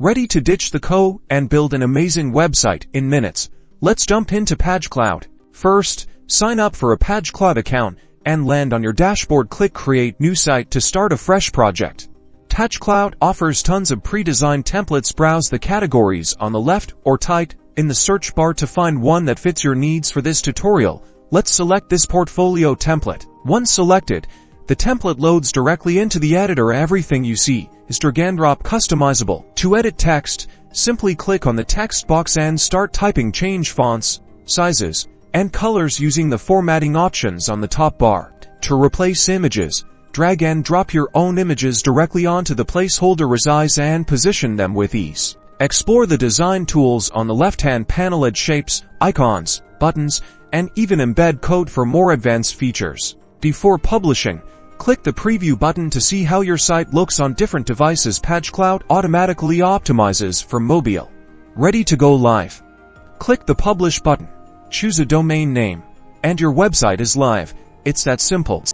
Ready to ditch the code and build an amazing website in minutes? Let's jump into Pagecloud. First, sign up for a Pagecloud account and land on your dashboard. Click Create New Site to start a fresh project. Pagecloud offers tons of pre-designed templates. Browse the categories on the left or type in the search bar to find one that fits your needs. For this tutorial, let's select this portfolio template. Once selected, the template loads directly into the editor. Everything you see is drag and drop customizable. To edit text, simply click on the text box and start typing. Change fonts, sizes, and colors using the formatting options on the top bar. To replace images, drag and drop your own images directly onto the placeholder. Resize and position them with ease. Explore the design tools on the left-hand panel. Add shapes, icons, buttons, and even embed code for more advanced features. Before publishing, click the preview button to see how your site looks on different devices. Pagecloud automatically optimizes for mobile. Ready to go live? Click the publish button, choose a domain name, and your website is live. It's that simple.